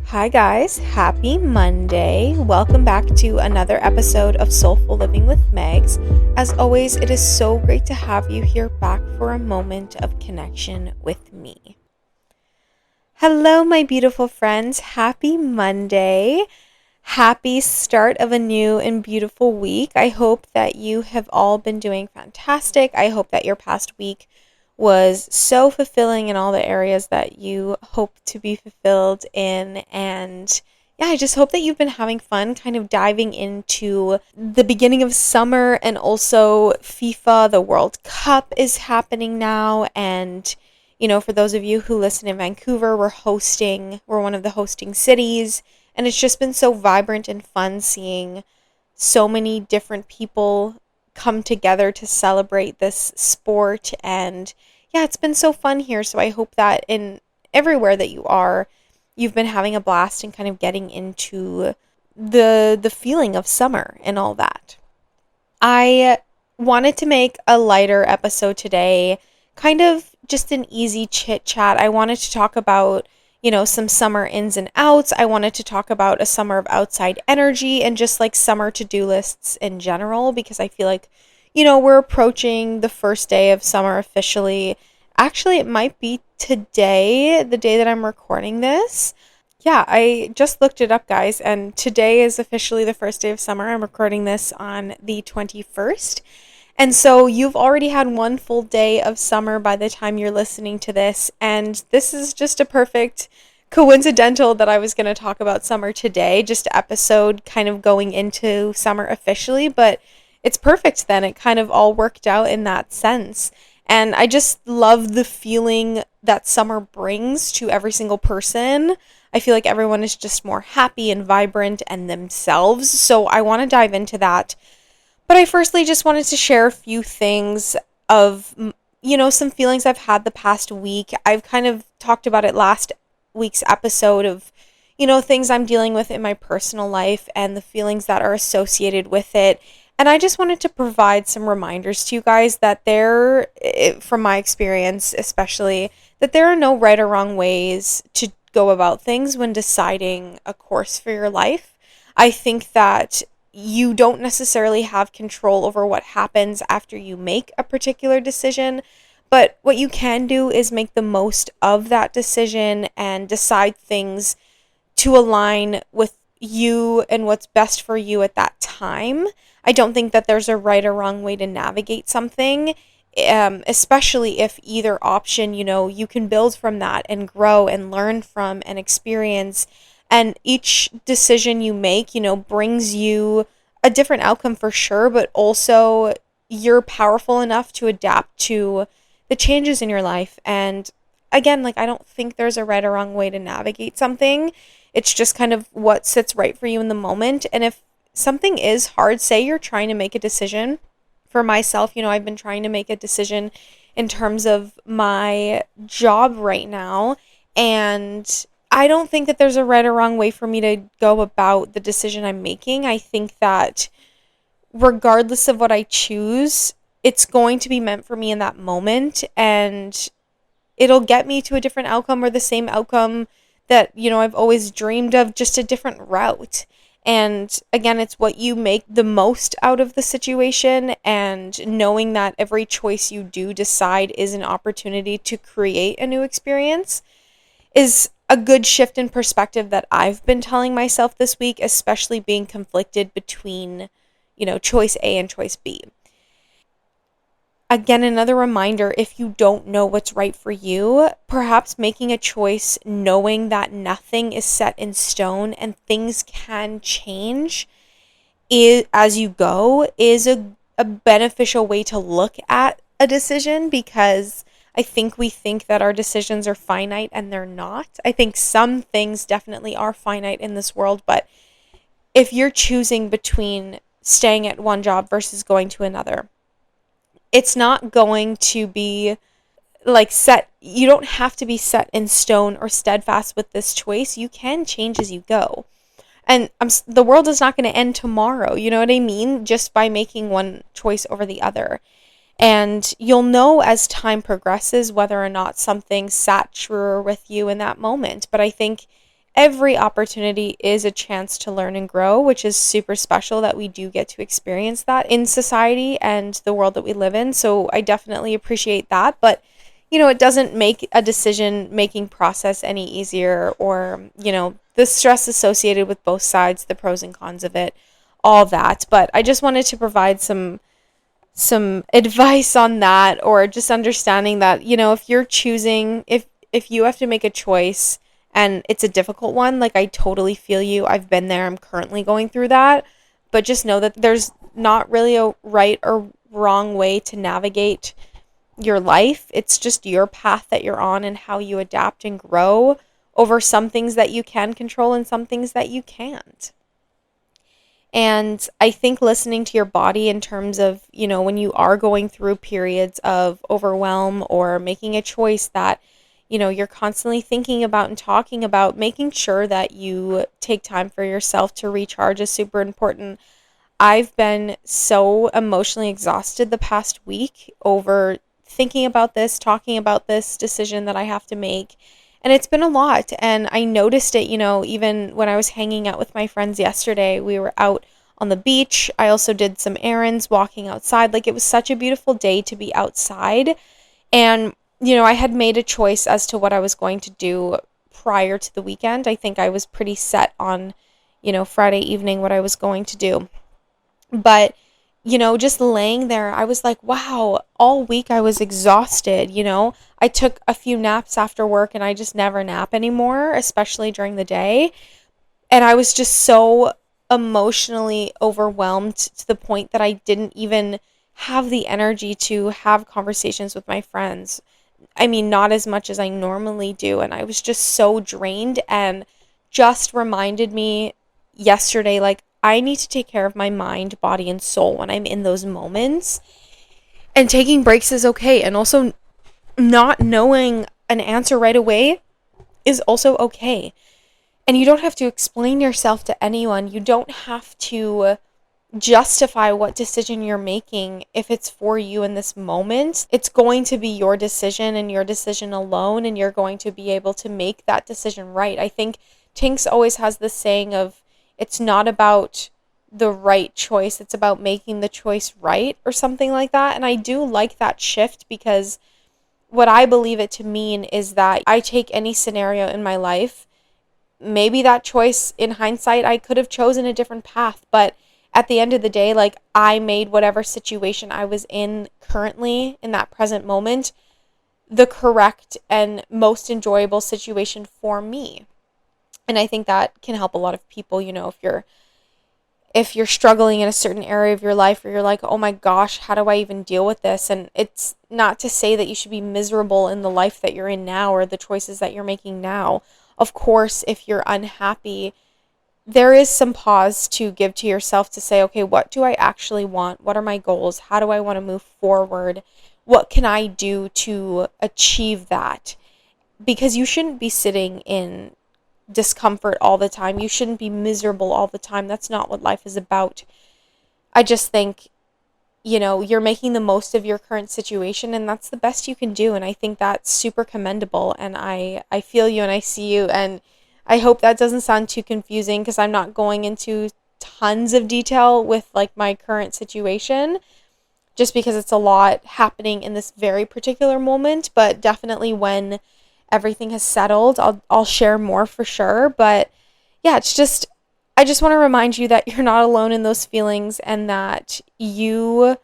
Hi, guys. Happy Monday. Welcome back to another episode of Soulful Living with Megs. As always, it is so great to have you here back for a moment of connection with me. Hello, my beautiful friends. Happy Monday. Happy start of a new and beautiful week. I hope that you have all been doing fantastic. I hope that your past week was so fulfilling in all the areas that you hope to be fulfilled in. And yeah, I just hope that you've been having fun kind of diving into the beginning of summer, and also FIFA, the World Cup is happening now. And for those of you who listen in Vancouver, we're one of the hosting cities. And it's just been so vibrant and fun seeing so many different people come together to celebrate this sport. And yeah, it's been so fun here. So I hope that in everywhere that you are, you've been having a blast and kind of getting into the feeling of summer and all that. I wanted to make a lighter episode today, kind of just an easy chit chat. I wanted to talk about some summer ins and outs. I wanted to talk about a summer of outside energy and just like summer to-do lists in general, because I feel like, we're approaching the first day of summer officially. Actually, it might be today, the day that I'm recording this. Yeah, I just looked it up, guys, and today is officially the first day of summer. I'm recording this on the 21st. And so you've already had one full day of summer by the time you're listening to this. And this is just a perfect coincidental that I was going to talk about summer today, just an episode kind of going into summer officially. But it's perfect then. It kind of all worked out in that sense. And I just love the feeling that summer brings to every single person. I feel like everyone is just more happy and vibrant and themselves. So I want to dive into that. But I firstly just wanted to share a few things of, some feelings I've had the past week. I've kind of talked about it last week's episode of, things I'm dealing with in my personal life and the feelings that are associated with it. And I just wanted to provide some reminders to you guys that from my experience especially, that there are no right or wrong ways to go about things when deciding a course for your life. I think that you don't necessarily have control over what happens after you make a particular decision, but what you can do is make the most of that decision and decide things to align with you and what's best for you at that time. I don't think that there's a right or wrong way to navigate something, especially if either option, you can build from that and grow and learn from and experience. And each decision you make, brings you a different outcome for sure, but also you're powerful enough to adapt to the changes in your life. And again, like, I don't think there's a right or wrong way to navigate something. It's just kind of what sits right for you in the moment. And if something is hard, say you're trying to make a decision. For myself, I've been trying to make a decision in terms of my job right now, and I don't think that there's a right or wrong way for me to go about the decision I'm making. I think that regardless of what I choose, it's going to be meant for me in that moment, and it'll get me to a different outcome or the same outcome that, I've always dreamed of, just a different route. And again, it's what you make the most out of the situation, and knowing that every choice you do decide is an opportunity to create a new experience is a good shift in perspective that I've been telling myself this week, especially being conflicted between, choice A and choice B. Again, another reminder, if you don't know what's right for you, perhaps making a choice knowing that nothing is set in stone and things can change as you go is a beneficial way to look at a decision, because I think we think that our decisions are finite and they're not. I think some things definitely are finite in this world, but if you're choosing between staying at one job versus going to another, it's not going to be like set. You don't have to be set in stone or steadfast with this choice. You can change as you go. And the world is not going to end tomorrow. You know what I mean? Just by making one choice over the other. And you'll know as time progresses whether or not something sat truer with you in that moment. But I think every opportunity is a chance to learn and grow, which is super special that we do get to experience that in society and the world that we live in. So I definitely appreciate that. But, it doesn't make a decision making process any easier, or, the stress associated with both sides, the pros and cons of it, all that. But I just wanted to provide some advice on that, or just understanding that, if you're choosing, if you have to make a choice and it's a difficult one, like, I totally feel you. I've been there. I'm currently going through that. But just know that there's not really a right or wrong way to navigate your life. It's just your path that you're on and how you adapt and grow over some things that you can control and some things that you can't. And I think listening to your body in terms of, when you are going through periods of overwhelm or making a choice that, you're constantly thinking about and talking about, making sure that you take time for yourself to recharge is super important. I've been so emotionally exhausted the past week over thinking about this, talking about this decision that I have to make. And it's been a lot. And I noticed it, even when I was hanging out with my friends yesterday. We were out on the beach. I also did some errands, walking outside. Like, it was such a beautiful day to be outside. And, I had made a choice as to what I was going to do prior to the weekend. I think I was pretty set on, Friday evening what I was going to do. But, just laying there, I was like, wow, all week I was exhausted. I took a few naps after work and I just never nap anymore, especially during the day. And I was just so emotionally overwhelmed to the point that I didn't even have the energy to have conversations with my friends. I mean, not as much as I normally do. And I was just so drained, and just reminded me yesterday, like, I need to take care of my mind, body, and soul when I'm in those moments. And taking breaks is okay. And also, not knowing an answer right away is also okay. And you don't have to explain yourself to anyone. You don't have to justify what decision you're making if it's for you in this moment. It's going to be your decision and your decision alone, and you're going to be able to make that decision right. I think Tinks always has this saying of, it's not about the right choice, it's about making the choice right, or something like that. And I do like that shift, because what I believe it to mean is that I take any scenario in my life. Maybe that choice, in hindsight, I could have chosen a different path, but at the end of the day, like, I made whatever situation I was in currently in that present moment the correct and most enjoyable situation for me. And I think that can help a lot of people, if you're struggling in a certain area of your life, or you're like, oh my gosh, how do I even deal with this? And it's not to say that you should be miserable in the life that you're in now, or the choices that you're making now. Of course, if you're unhappy, there is some pause to give to yourself to say, okay, what do I actually want? What are my goals? How do I want to move forward? What can I do to achieve that? Because you shouldn't be sitting in discomfort all the time. You shouldn't be miserable all the time. That's not what life is about. I just think, you're making the most of your current situation, and that's the best you can do. And I think that's super commendable. And I feel you and I see you. And I hope that doesn't sound too confusing, because I'm not going into tons of detail with, like, my current situation, just because it's a lot happening in this very particular moment. But definitely when everything has settled, I'll share more for sure. But yeah, I just want to remind you that you're not alone in those feelings, and that you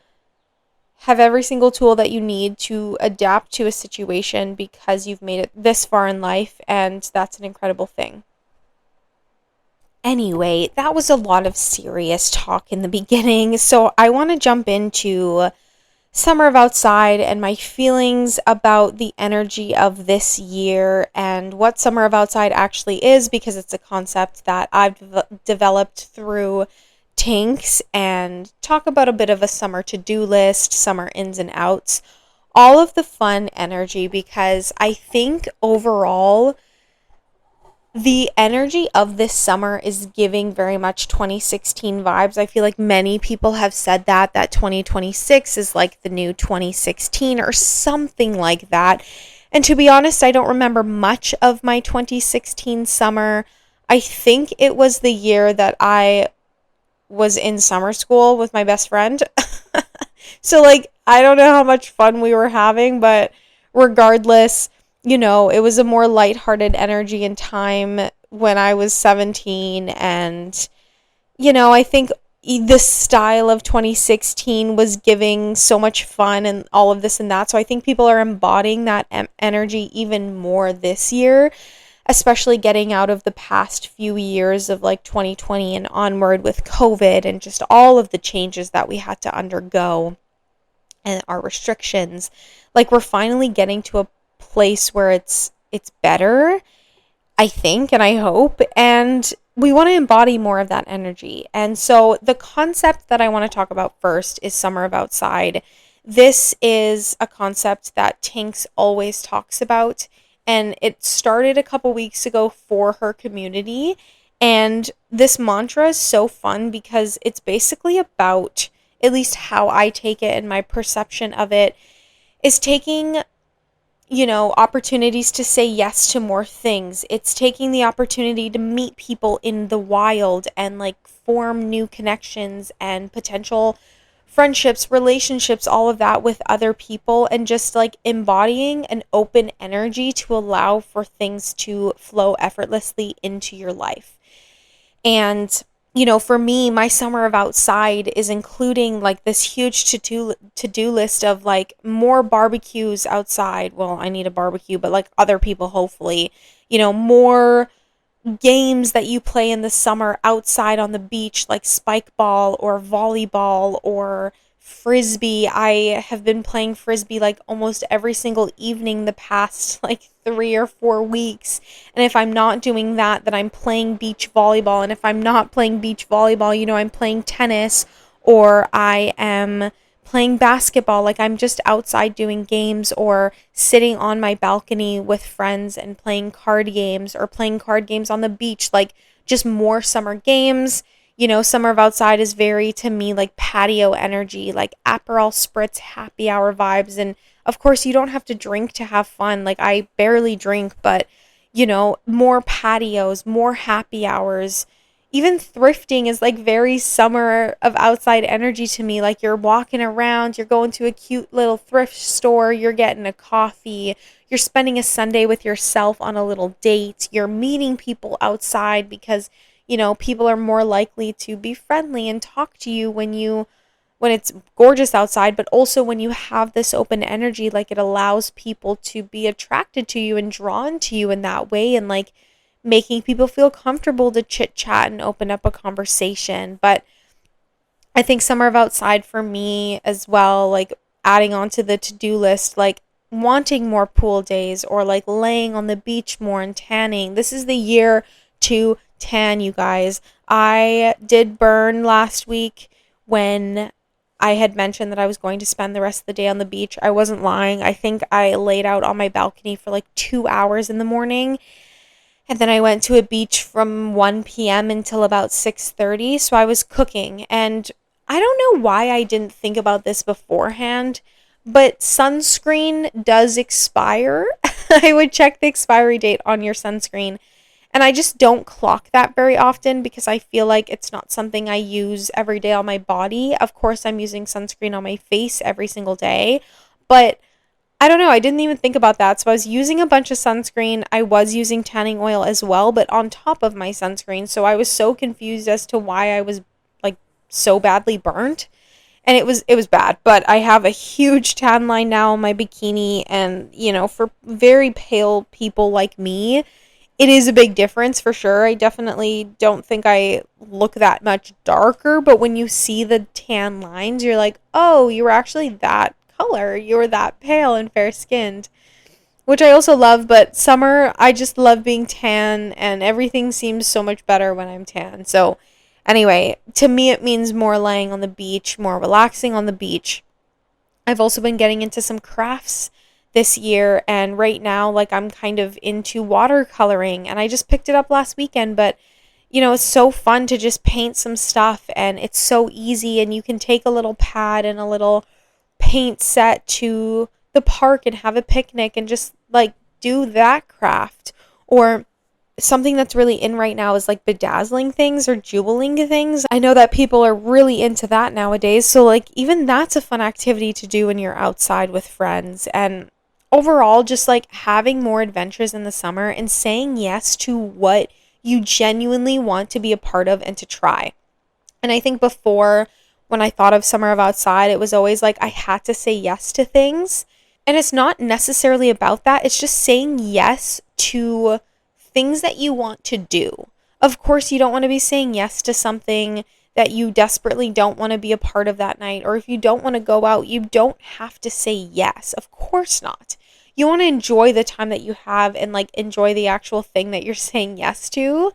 have every single tool that you need to adapt to a situation, because you've made it this far in life, and that's an incredible thing. Anyway, that was a lot of serious talk in the beginning, so I want to jump into Summer of Outside and my feelings about the energy of this year, and what Summer of Outside actually is, because it's a concept that I've developed through Tinks, and talk about a bit of a summer to-do list, summer ins and outs, all of the fun energy, because I think overall the energy of this summer is giving very much 2016 vibes. I feel like many people have said that 2026 is like the new 2016 or something like that. And to be honest, I don't remember much of my 2016 summer. I think it was the year that I was in summer school with my best friend. So, like, I don't know how much fun we were having, but regardless, it was a more lighthearted energy and time when I was 17. And, I think the style of 2016 was giving so much fun and all of this and that. So I think people are embodying that energy even more this year, especially getting out of the past few years of like 2020 and onward with COVID and just all of the changes that we had to undergo and our restrictions. Like, we're finally getting to a place where it's better, I think, and I hope, and we want to embody more of that energy. And so the concept that I want to talk about first is Summer of Outside. This is a concept that Tinks always talks about, and it started a couple weeks ago for her community. And this mantra is so fun because it's basically about, at least how I take it and my perception of it, is taking opportunities to say yes to more things. It's taking the opportunity to meet people in the wild and like form new connections and potential friendships, relationships, all of that with other people, and just like embodying an open energy to allow for things to flow effortlessly into your life. And for me, my summer of outside is including like this huge to-do list of like more barbecues outside. Well, I need a barbecue, but like other people, hopefully, more games that you play in the summer outside on the beach, like spike ball or volleyball or frisbee. I have been playing frisbee like almost every single evening the past like 3 or 4 weeks. And if I'm not doing that, then I'm playing beach volleyball. And if I'm not playing beach volleyball, I'm playing tennis, or I am playing basketball. Like, I'm just outside doing games or sitting on my balcony with friends and playing card games, or playing card games on the beach. Like, just more summer games. Summer of outside is very, to me, like patio energy, like Aperol Spritz happy hour vibes. And of course, you don't have to drink to have fun. Like, I barely drink, but more patios, more happy hours. Even thrifting is like very summer of outside energy to me. Like, you're walking around, you're going to a cute little thrift store, you're getting a coffee, you're spending a Sunday with yourself on a little date, you're meeting people outside because people are more likely to be friendly and talk to you when it's gorgeous outside, but also when you have this open energy. Like, it allows people to be attracted to you and drawn to you in that way, and like making people feel comfortable to chit chat and open up a conversation. But I think summer of outside for me as well, like adding on to the to-do list, like wanting more pool days or like laying on the beach more and tanning. This is the year to tan, you guys. I did burn last week when I had mentioned that I was going to spend the rest of the day on the beach. I wasn't lying. I think I laid out on my balcony for like 2 hours in the morning. And then I went to a beach from 1 p.m. until about 6:30. So I was cooking. And I don't know why I didn't think about this beforehand, but sunscreen does expire. I would check the expiry date on your sunscreen. And I just don't clock that very often because I feel like it's not something I use every day on my body. Of course, I'm using sunscreen on my face every single day, but I don't know. I didn't even think about that. So I was using a bunch of sunscreen. I was using tanning oil as well, but on top of my sunscreen. So I was so confused as to why I was like so badly burnt. And it was bad, but I have a huge tan line now on my bikini, and for very pale people like me, it is a big difference for sure. I definitely don't think I look that much darker, but when you see the tan lines, you're like, oh, you were actually that color. You were that pale and fair skinned, which I also love. But summer, I just love being tan, and everything seems so much better when I'm tan. So anyway, to me, it means more laying on the beach, more relaxing on the beach. I've also been getting into some crafts this year, and right now, like, I'm kind of into watercoloring, and I just picked it up last weekend. But it's so fun to just paint some stuff, and it's so easy, and you can take a little pad and a little paint set to the park and have a picnic and just like do that craft. Or something that's really in right now is like bedazzling things or jeweling things. I know that people are really into that nowadays. So like even that's a fun activity to do when you're outside with friends. And overall, just like having more adventures in the summer and saying yes to what you genuinely want to be a part of and to try. And I think before, when I thought of summer of outside, it was always like I had to say yes to things. And it's not necessarily about that. It's just saying yes to things that you want to do. Of course, you don't want to be saying yes to something that you desperately don't want to be a part of that night. Or if you don't want to go out, you don't have to say yes. Of course not. You want to enjoy the time that you have and like enjoy the actual thing that you're saying yes to.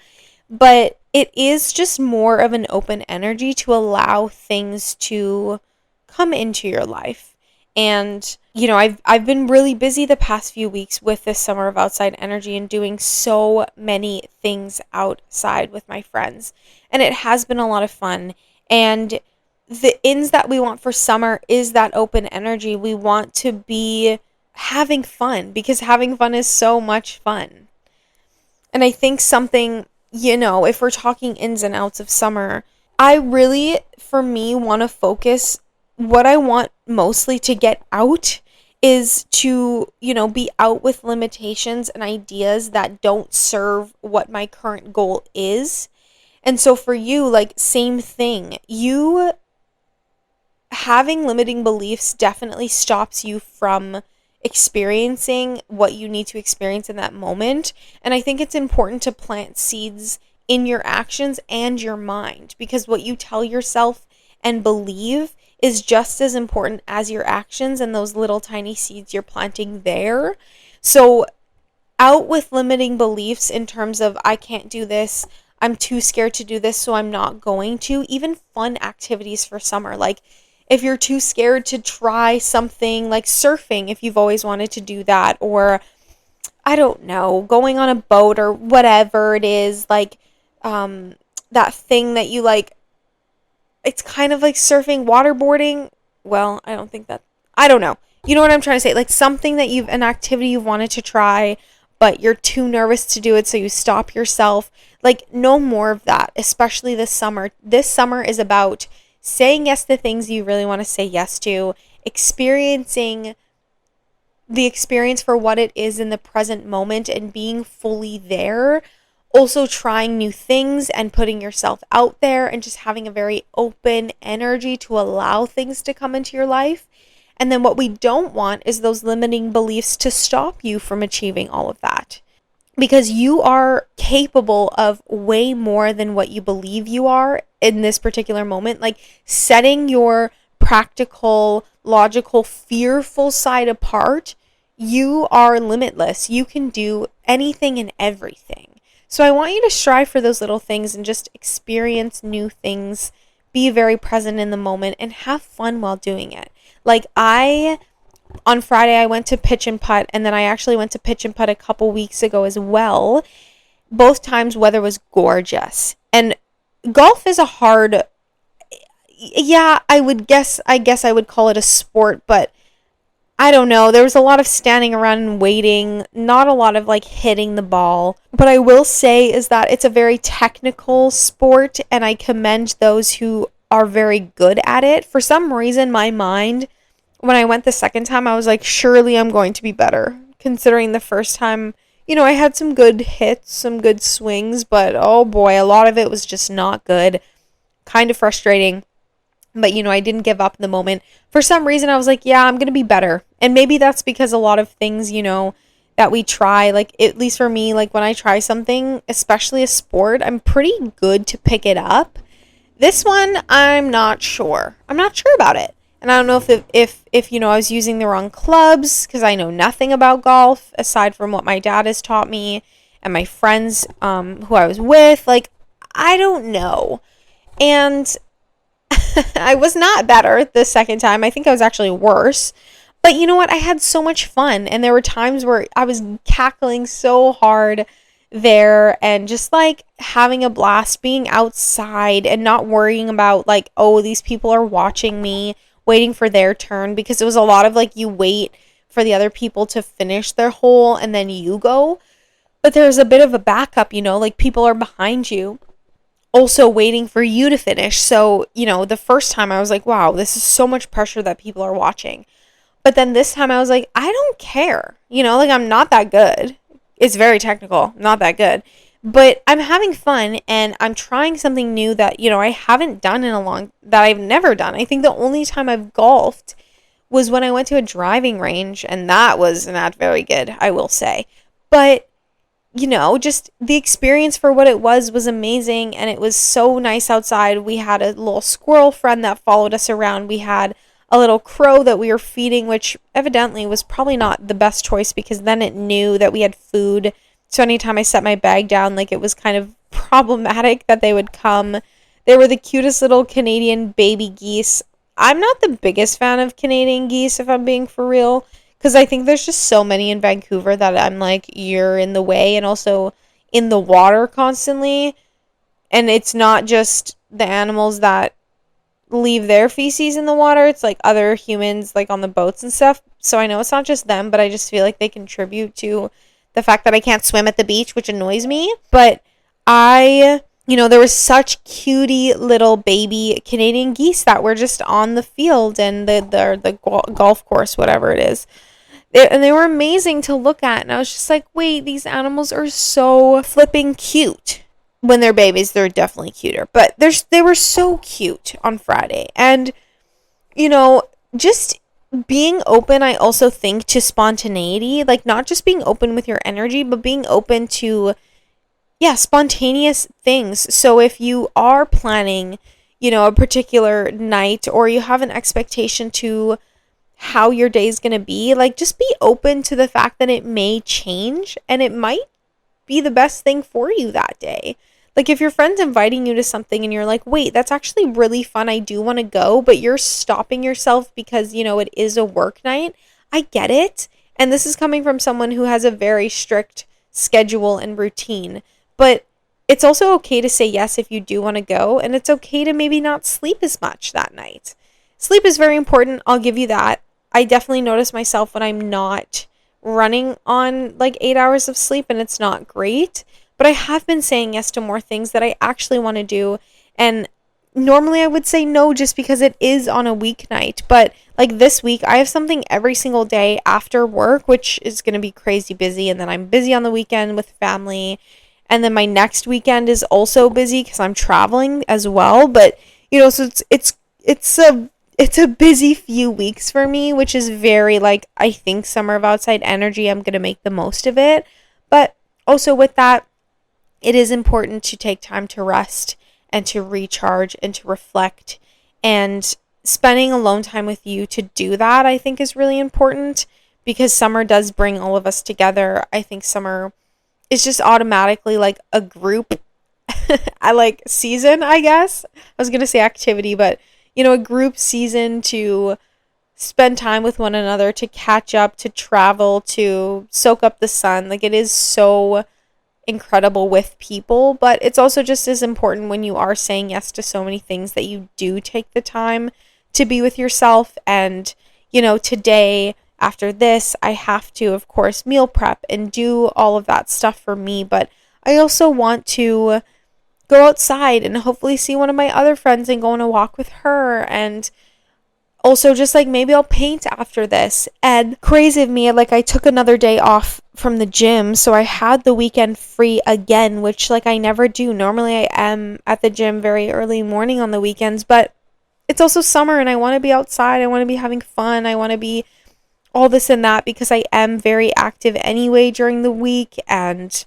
But it is just more of an open energy to allow things to come into your life. And I've been really busy the past few weeks with this summer of outside energy and doing so many things outside with my friends. And it has been a lot of fun. And the ins that we want for summer is that open energy. We want to be having fun because having fun is so much fun. And I think something, if we're talking ins and outs of summer, I really, for me, want to focus. What I want mostly to get out is to, be out with limitations and ideas that don't serve what my current goal is. And so for you, like, same thing. You having limiting beliefs definitely stops you from experiencing what you need to experience in that moment. And I think it's important to plant seeds in your actions and your mind, because what you tell yourself and believe is just as important as your actions and those little tiny seeds you're planting there. So out with limiting beliefs in terms of I can't do this, I'm too scared to do this, so I'm not going to. Even fun activities for summer, like if you're too scared to try something like surfing, if you've always wanted to do that, or I don't know, going on a boat or whatever it is, like that thing that you like, it's kind of like surfing, waterboarding. Well, I don't know. You know what I'm trying to say? Like something that an activity you've wanted to try, but you're too nervous to do it, so you stop yourself. Like, no more of that, especially this summer. This summer is about saying yes to things you really want to say yes to, experiencing the experience for what it is in the present moment and being fully there. Also trying new things and putting yourself out there and just having a very open energy to allow things to come into your life. And then what we don't want is those limiting beliefs to stop you from achieving all of that. Because you are capable of way more than what you believe you are in this particular moment. Like setting your practical, logical, fearful side apart, you are limitless. You can do anything and everything. So I want you to strive for those little things and just experience new things, be very present in the moment, and have fun while doing it. Like on Friday, I went to pitch and putt, and then I actually went to pitch and putt a couple weeks ago as well. Both times, weather was gorgeous. And golf is I guess I would call it a sport, but I don't know. There was a lot of standing around and waiting, not a lot of like hitting the ball. But I will say is that it's a very technical sport, and I commend those who are very good at it. For some reason, my mind, when I went the second time, I was like, surely I'm going to be better. Considering the first time, I had some good hits, some good swings, but oh boy, a lot of it was just not good. Kind of frustrating. But, I didn't give up in the moment. For some reason, I was like, yeah, I'm going to be better. And maybe that's because a lot of things, that we try, like, at least for me, like, when I try something, especially a sport, I'm pretty good to pick it up. This one, I'm not sure. I'm not sure about it. And I don't know if I was using the wrong clubs, because I know nothing about golf, aside from what my dad has taught me, and my friends who I was with. Like, I don't know. And I was not better the second time. I think I was actually worse. But you know what? I had so much fun. And there were times where I was cackling so hard there and just like having a blast being outside and not worrying about like, oh, these people are watching me, waiting for their turn. Because it was a lot of like you wait for the other people to finish their hole and then you go. But there's a bit of a backup, like people are behind you also waiting for you to finish. So, the first time I was like, wow, this is so much pressure that people are watching. But then this time I was like, I don't care. I'm not that good. It's very technical, not that good. But I'm having fun and I'm trying something new that, I haven't done that I've never done. I think the only time I've golfed was when I went to a driving range, and that was not very good, I will say. But just the experience for what it was amazing, and it was so nice outside. We had a little squirrel friend that followed us around. We had a little crow that we were feeding, which evidently was probably not the best choice because then it knew that we had food. So anytime I set my bag down, it was kind of problematic that they would come. They were the cutest little Canadian baby geese. I'm not the biggest fan of Canadian geese, if I'm being for real, because I think there's just so many in Vancouver that I'm like, you're in the way, and also in the water constantly. And it's not just the animals that leave their feces in the water, it's other humans on the boats and stuff. So I know it's not just them, but I just feel like they contribute to the fact that I can't swim at the beach, which annoys me. But there was such cutie little baby Canadian geese that were just on the field and the golf course, whatever it is. And they were amazing to look at. And I was just like, wait, these animals are so flipping cute. When they're babies, they're definitely cuter. But they were so cute on Friday. And, just being open, I also think, to spontaneity. Not just being open with your energy, but being open to, spontaneous things. So if you are planning, a particular night, or you have an expectation to how your day is going to be, just be open to the fact that it may change and it might be the best thing for you that day. If your friend's inviting you to something and you're like, wait, that's actually really fun, I do want to go, but you're stopping yourself because, it is a work night. I get it. And this is coming from someone who has a very strict schedule and routine. But it's also okay to say yes if you do want to go, and it's okay to maybe not sleep as much that night. Sleep is very important, I'll give you that. I definitely notice myself when I'm not running on 8 hours of sleep and it's not great. But I have been saying yes to more things that I actually want to do. And normally I would say no just because it is on a weeknight. But this week, I have something every single day after work, which is going to be crazy busy. And then I'm busy on the weekend with family. And then my next weekend is also busy because I'm traveling as well. But, so it's a busy few weeks for me, which is very I think Summer of Outside energy. I'm going to make the most of it. But also with that, it is important to take time to rest and to recharge and to reflect, and spending alone time with you to do that, I think, is really important because summer does bring all of us together. I think summer is just automatically a group season, I guess. I was going to say activity, but a group season to spend time with one another, to catch up, to travel, to soak up the sun. It is so incredible with people, but it's also just as important when you are saying yes to so many things that you do take the time to be with yourself. And today, after this, I have to, of course, meal prep and do all of that stuff for me, but I also want to go outside and hopefully see one of my other friends and go on a walk with her. And also just maybe I'll paint after this. And crazy of me, I took another day off from the gym, so I had the weekend free again, which I never do. Normally I am at the gym very early morning on the weekends, but it's also summer and I want to be outside. I want to be having fun. I want to be all this and that because I am very active anyway during the week. And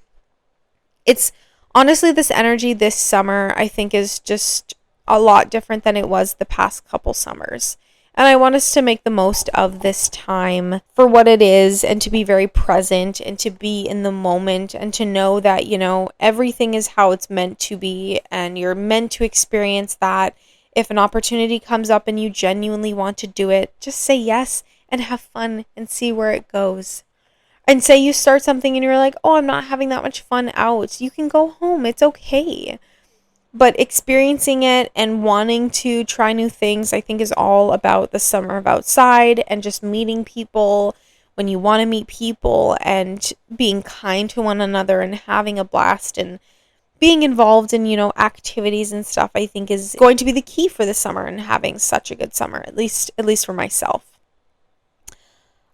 it's honestly, this energy this summer, I think, is just a lot different than it was the past couple summers. And I want us to make the most of this time for what it is, and to be very present and to be in the moment, and to know that, everything is how it's meant to be and you're meant to experience that. If an opportunity comes up and you genuinely want to do it, just say yes and have fun and see where it goes. And say you start something and you're like, oh, I'm not having that much fun out. You can go home. It's okay. But experiencing it and wanting to try new things, I think, is all about the summer of outside and just meeting people, when you want to meet people, and being kind to one another and having a blast and being involved in, activities and stuff, I think is going to be the key for the summer and having such a good summer, at least for myself.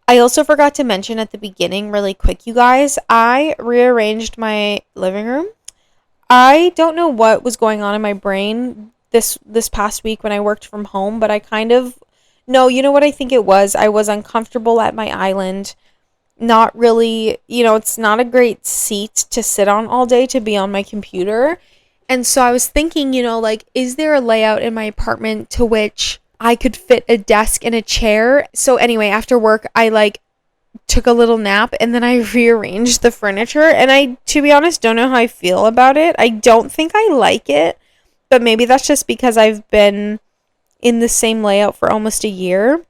I also forgot to mention at the beginning really quick, you guys, I rearranged my living room. I don't know what was going on in my brain this past week when I worked from home, but I kind of, no, you know what I think it was? I was uncomfortable at my island. Not really, it's not a great seat to sit on all day, to be on my computer. And so I was thinking, is there a layout in my apartment to which I could fit a desk and a chair? So anyway, after work, I took a little nap and then I rearranged the furniture, and I, to be honest, don't know how I feel about it. I don't think I like it, but maybe that's just because I've been in the same layout for almost a year.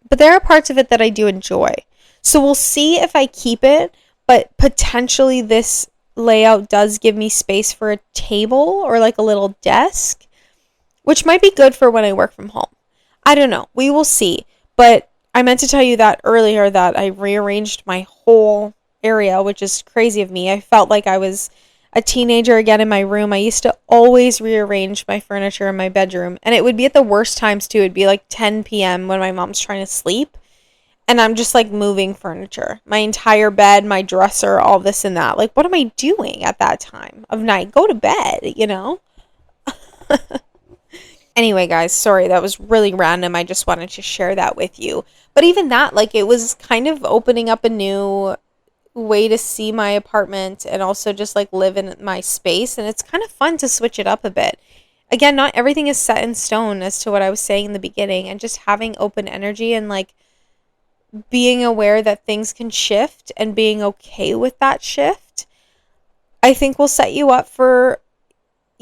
But there are parts of it that I do enjoy. So we'll see if I keep it, but potentially this layout does give me space for a table or like a little desk, which might be good for when I work from home. I don't know. We will see. But I meant to tell you that earlier, that I rearranged my whole area, which is crazy of me. I felt like I was a teenager again in my room. I used to always rearrange my furniture in my bedroom, and it would be at the worst times too. It'd be like 10 p.m. when my mom's trying to sleep, and I'm just moving furniture, my entire bed, my dresser, all this and that. What am I doing at that time of night? Go to bed, Anyway, guys, sorry, that was really random. I just wanted to share that with you. But even that, it was kind of opening up a new way to see my apartment and also just live in my space. And it's kind of fun to switch it up a bit. Again, not everything is set in stone, as to what I was saying in the beginning, and just having open energy and being aware that things can shift and being okay with that shift, I think will set you up for,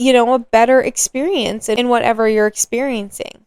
a better experience in whatever you're experiencing.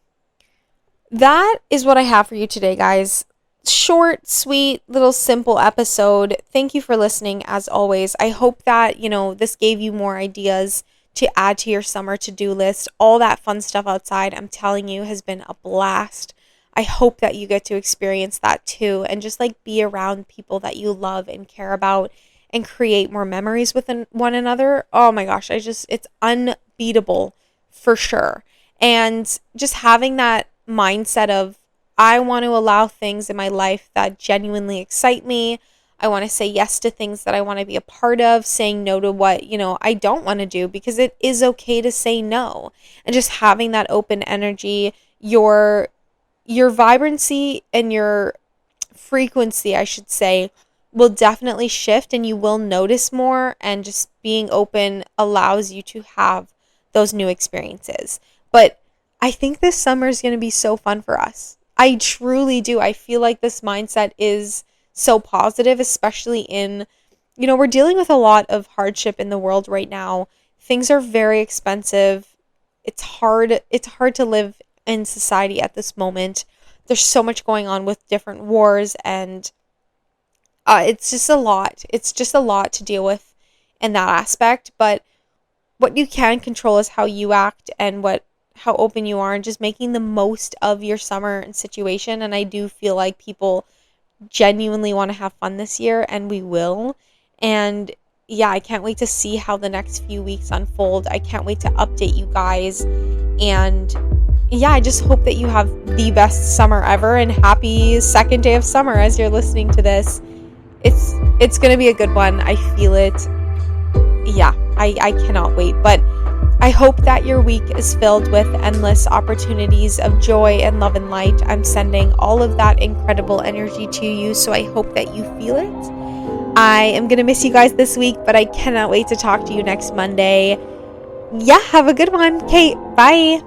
That is what I have for you today, guys. Short, sweet, little simple episode. Thank you for listening, as always. I hope that, this gave you more ideas to add to your summer to-do list. All that fun stuff outside, I'm telling you, has been a blast. I hope that you get to experience that too, and just be around people that you love and care about and create more memories with one another. Oh my gosh, it's unbeatable for sure. And just having that mindset of, I want to allow things in my life that genuinely excite me. I want to say yes to things that I want to be a part of, saying no to what, I don't want to do, because it is okay to say no. And just having that open energy, your vibrancy and your frequency, I should say, will definitely shift, and you will notice more, and just being open allows you to have those new experiences. But I think this summer is going to be so fun for us. I truly do. I feel like this mindset is so positive, especially in, we're dealing with a lot of hardship in the world right now. Things are very expensive. It's hard to live in society at this moment. There's so much going on with different wars, and it's just a lot. It's just a lot to deal with in that aspect. But what you can control is how you act and how open you are, and just making the most of your summer and situation. And I do feel like people genuinely want to have fun this year, and we will. And yeah, I can't wait to see how the next few weeks unfold. I can't wait to update you guys. And yeah, I just hope that you have the best summer ever, and happy second day of summer as you're listening to this. It's going to be a good one. I feel it. Yeah, I cannot wait. But I hope that your week is filled with endless opportunities of joy and love and light. I'm sending all of that incredible energy to you, so I hope that you feel it. I am going to miss you guys this week, but I cannot wait to talk to you next Monday. Yeah, have a good one. Okay, bye.